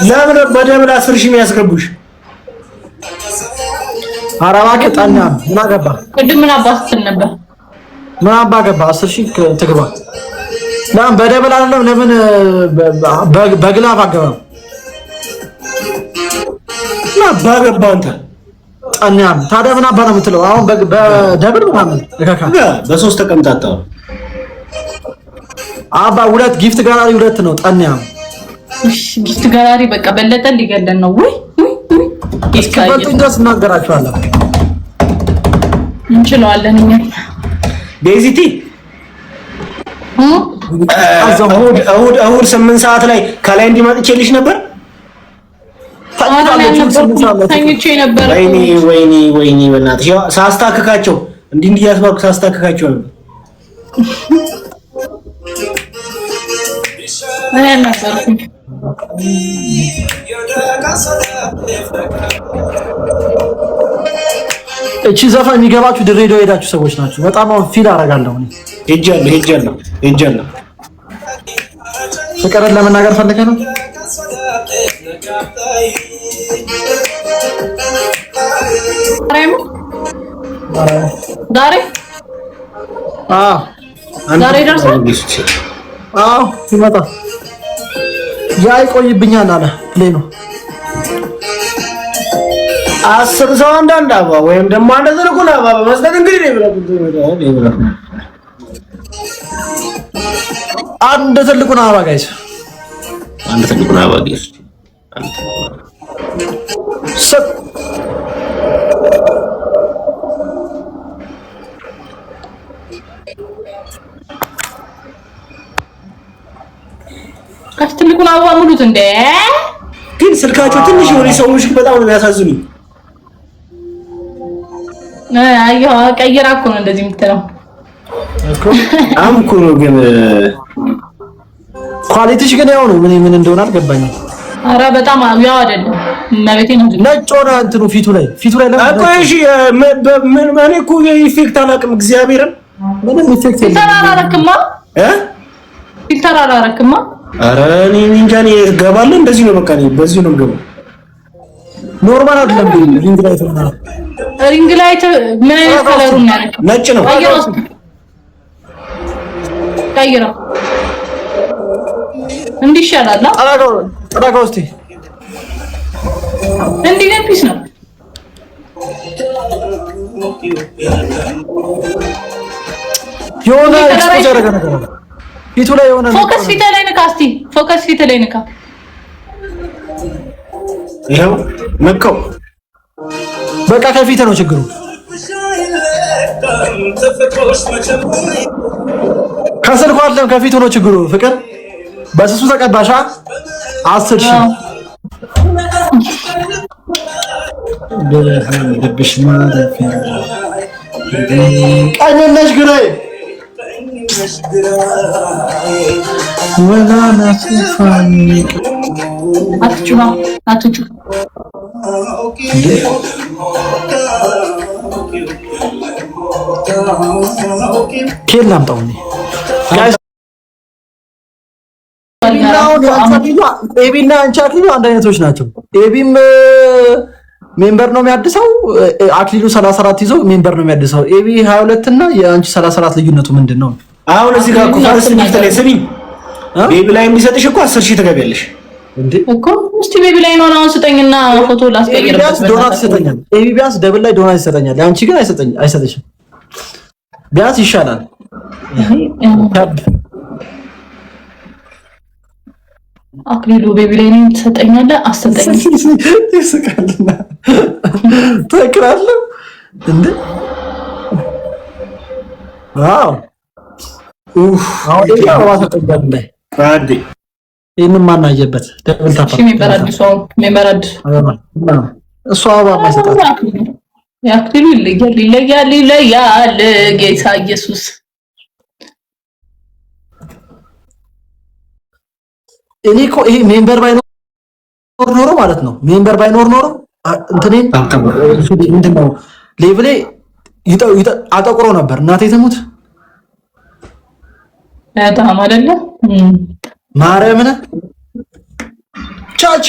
ለምን በደብል 10,000 የሚያስገቡሽ? አራባ ከጣና ምን አገባ? ቅድም ምን አባስትል ነበር? ምን አባ ገባ? 10,000 ትግባ። ለምን በደብል አይደለም? ለምን በግላፍ አገባ? ና ባገባ አንተ ጣናም ታዲያ ምን አባ ነው የምትለው? አሁን በደብል ምናምን ለካካ በ3 ተቀምጣጣው አባ ሁለት ጊፍት ጋራሪ ሁለት ነው ጣናም። እሺ ጊፍት ጋራሪ በቃ በለጠ ሊገለን ነው ወይ እስከበልጡኝ ድረስ እናገራችኋለሁ። እንችላለን እኛ ቤዚቲ እሑድ 8 ሰዓት ላይ ከላይ እንዲመጥቼልሽ ነበር። ተኝቼ ነበር። ወይኔ በእናትሽ ሳስታክካቸው እንዲህ እያስባልኩ ሳስታክካቸው ነበር። ምን ያናገርኩኝ? እቺ ዘፈን የሚገባችሁ ድሬዳዋ ሄዳችሁ ሰዎች ናችሁ። በጣም አሁን ፊል አደርጋለሁ እኔ ሄጃለሁ። ፍቅርን ለመናገር ፈልገህ ነው? ዛሬ ደርሷል። ሲመጣ ያ ይቆይብኛል አለ ፕሌኑ 10 ሰው አንዳንድ አበባ ወይም ደግሞ አንድ ትልቁን አበባ በመስጠት እንግዲህ አንድ ትልቁን አበባ ጋይስ ትልቁን አበባ ሙሉት እንደ ግን ስልካቸው ትንሽ የሆነ ሰዎች በጣም ነው የሚያሳዝኑኝ። አየሁ ቀይራ እኮ ነው እንደዚህ የምትለው እኮ አምኩ ነው። ግን ኳሊቲሽ ግን ያው ነው። ምን እንደሆነ አልገባኝም። ኧረ በጣም ያው አይደለም መቤቴ ነው። ነጭ ሆነ እንትኑ ፊቱ ላይ እሺ ምን ማኔ እኮ ኢፌክት አላውቅም። እግዚአብሔርን ምንም ኢፌክት የለም። ፊልተር አላረክማ። ኧረ እኔ እንጃ እገባለሁ። እንደዚህ ነው በቃ በዚህ ነው የምገባው። ኖርማል አይደለም። ሪንግ ላይት ምን አይነት ከለሩ ነው ያለው? ነጭ ነው። ቀይረው እንዲህ ይሻላል። ጠራጋው እስቲ እንዲህ ግን ፒስ ነው። የሆነ ኤክስፖዝ ያደረገ ነገር ነው ፊቱ ላይ የሆነ ፎከስ ፊት ላይ ንካ። እስቲ ፎከስ ፊት ላይ ንካ። ይሄው ነካው። በቃ ከፊት ነው ችግሩ። ከስልኩ አይደለም ከፊቱ ነው ችግሩ። ፍቅር በስሱ ተቀባሻ 10,000 በህልብሽ ማለት ቀኝነሽ ግራዬ ወላ ናስፋኒ አትጩ ኬል ላምጣው ጋይስ። ኤቢና አንቺ አክሊሉ አንድ አይነቶች ናቸው። ኤቢም ሜምበር ነው የሚያድሰው፣ አክሊሉ 34 ይዞ ሜምበር ነው የሚያድሰው። ኤቢ 22 እና የአንቺ 34 ልዩነቱ ምንድን ነው? አሁን እዚህ ጋር እኮ ፈርስ ጊፍት ላይ ስሚ፣ ቤቢ ላይ የሚሰጥሽ እኮ 10,000 ትገቢያለሽ እንዴ እኮ። እስቲ ቤቢ ላይ ነው አሁን ስጠኝና ፎቶ ላስቀይርበት። ዶናት ይሰጠኛል። ኤቢ ቢያንስ ደብል ላይ ዶናት ይሰጠኛል። አንቺ ግን አይሰጥሽም። ቢያንስ ይሻላል። አክሊሉ ቤቢ ላይ ነው ትሰጠኛለህ? አሰጠኝ ይስቃልና ተክራለሁ እንዴ። ዋው አሁን ደግሞ ተጠጋለ አዲ ይሄን ማናየበት ደብል ታፋ ሜምበራድ እሷ አበባ ማይሰጣት ያክሊሉ ይለያል ጌታ ኢየሱስ። እኔ እኮ ይሄ ሜምበር ባይኖር ኖሮ ማለት ነው ሜምበር ባይኖር ኖሮ እንትኔን ምንድነው ሌቭሌ አጠቁሮ ነበር። እናቴ ትሙት በጣም አይደለ ማርያምን ቻቻ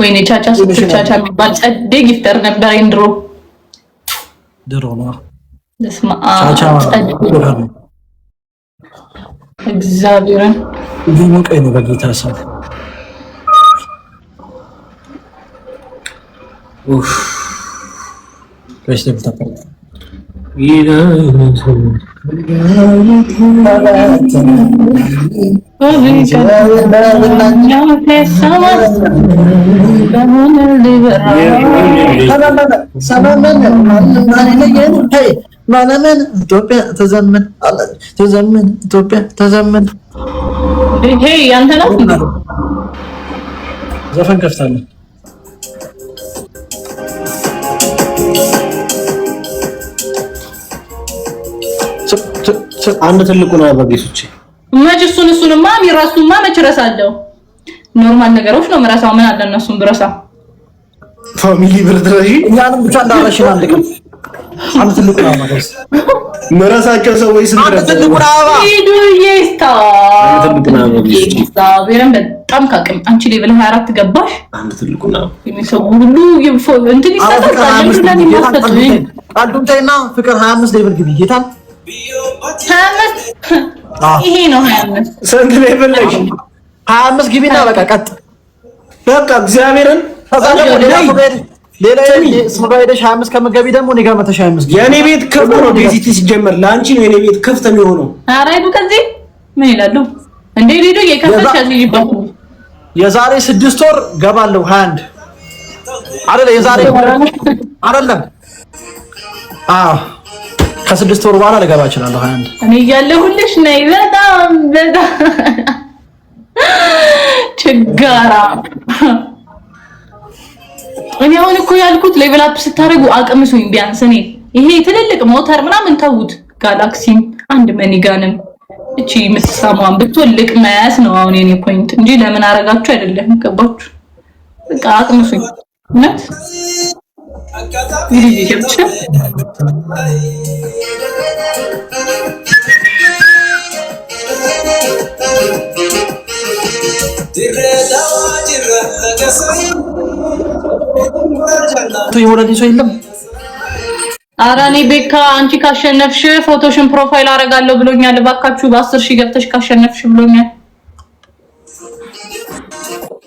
ወይኔ ቻቻ ስትቻቻ የሚባል ጸዴ ጊፍተር ነበር ድሮ ነው። ቻቻ እግዚአብሔርን ግን ቀይ ነው በጌታ ሰው ወይስ ተፈጠረ ማለምን ኢትዮጵያ ተዘመን ተዘመን ኢትዮጵያ ተዘመን። ይሄ ያንተ ነው። ዘፈን ከፍታለሁ። አንድ ትልቁ ነው አባጌሶቼ መች እሱንማ ሚራሱማ መች ረሳለሁ። ኖርማል ነገሮች ነው መረሳው። ምን አለ እነሱን ብረሳ ፋሚሊ ብርድረሽ እኛንም ብቻ እንዳረሽን አንድ ቀን አንድ ትልቁ ነው ማለት መረሳቸው ሰዎች አንድ ትልቁ ነው ይስታ ቢረም በጣም ካቅም አንቺ ሌቭል 24 ገባሽ። አንድ ትልቁ ነው የሚሰው ሁሉ እንትን ይሰጣል። ለምን ይማስተኝ አንዱን ታይና ፍቅር 25 ሌቭል ግቢ ጌታን 25 ይሄ ነው 25 ስንት ሌቭል ላይ 25 ግቢና በቃ ቀጥ በቃ እግዚአብሔርን ሌላ ስሙራይደሽ 25 ከመገቢ ደግሞ እኔ ጋር መተሽ 25 የኔ ቤት ክፍት ነው። ዲዚቲ ሲጀመር ላንቺ ነው የኔ ቤት ክፍት የሚሆነው። ኧረ አይዱ ከዚህ ምን ይላሉ እንዴ? ሊዱ የከፈች ያዝይባቱ የዛሬ 6 ወር ገባለሁ 21 አይደለ? የዛሬ አይደለም ከ6 ወር በኋላ ልገባ እችላለሁ 21 እኔ እያለሁልሽ ነይ። በጣም ችጋራ እኔ አሁን እኮ ያልኩት ሌቭል አፕ ስታደርጉ አቅምሱኝ ቢያንስ እኔ ይሄ ትልልቅ ሞተር ምናምን ተውት። ጋላክሲም አንድ መኒጋንም እቺ የምትሰማውን ብትወልቅ መያዝ ነው አሁን የኔ ፖይንት እንጂ ለምን አረጋችሁ አይደለም። ገባችሁ? በቃ አቅምሱኝ ነት ይሄ ይገብች ይወለድ ሰው የለም። ኧረ እኔ ቤካ አንቺ ካሸነፍሽ ፎቶሽን ፕሮፋይል አደርጋለሁ ብሎኛል። እባካችሁ በ10,000 ገብተሽ ካሸነፍሽ ብሎኛል።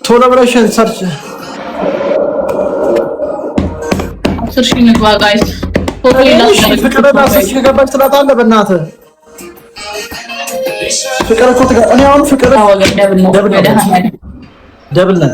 ቶሎ ብለሽ ሰርች 10,000 ንግባ ጋይስ። ፎቶ ይላል ፍቅር ራስሽ ከገባች ትላታለህ። በእናትህ ፍቅር እኮ እኔ አሁን ፍቅር ደብል ነን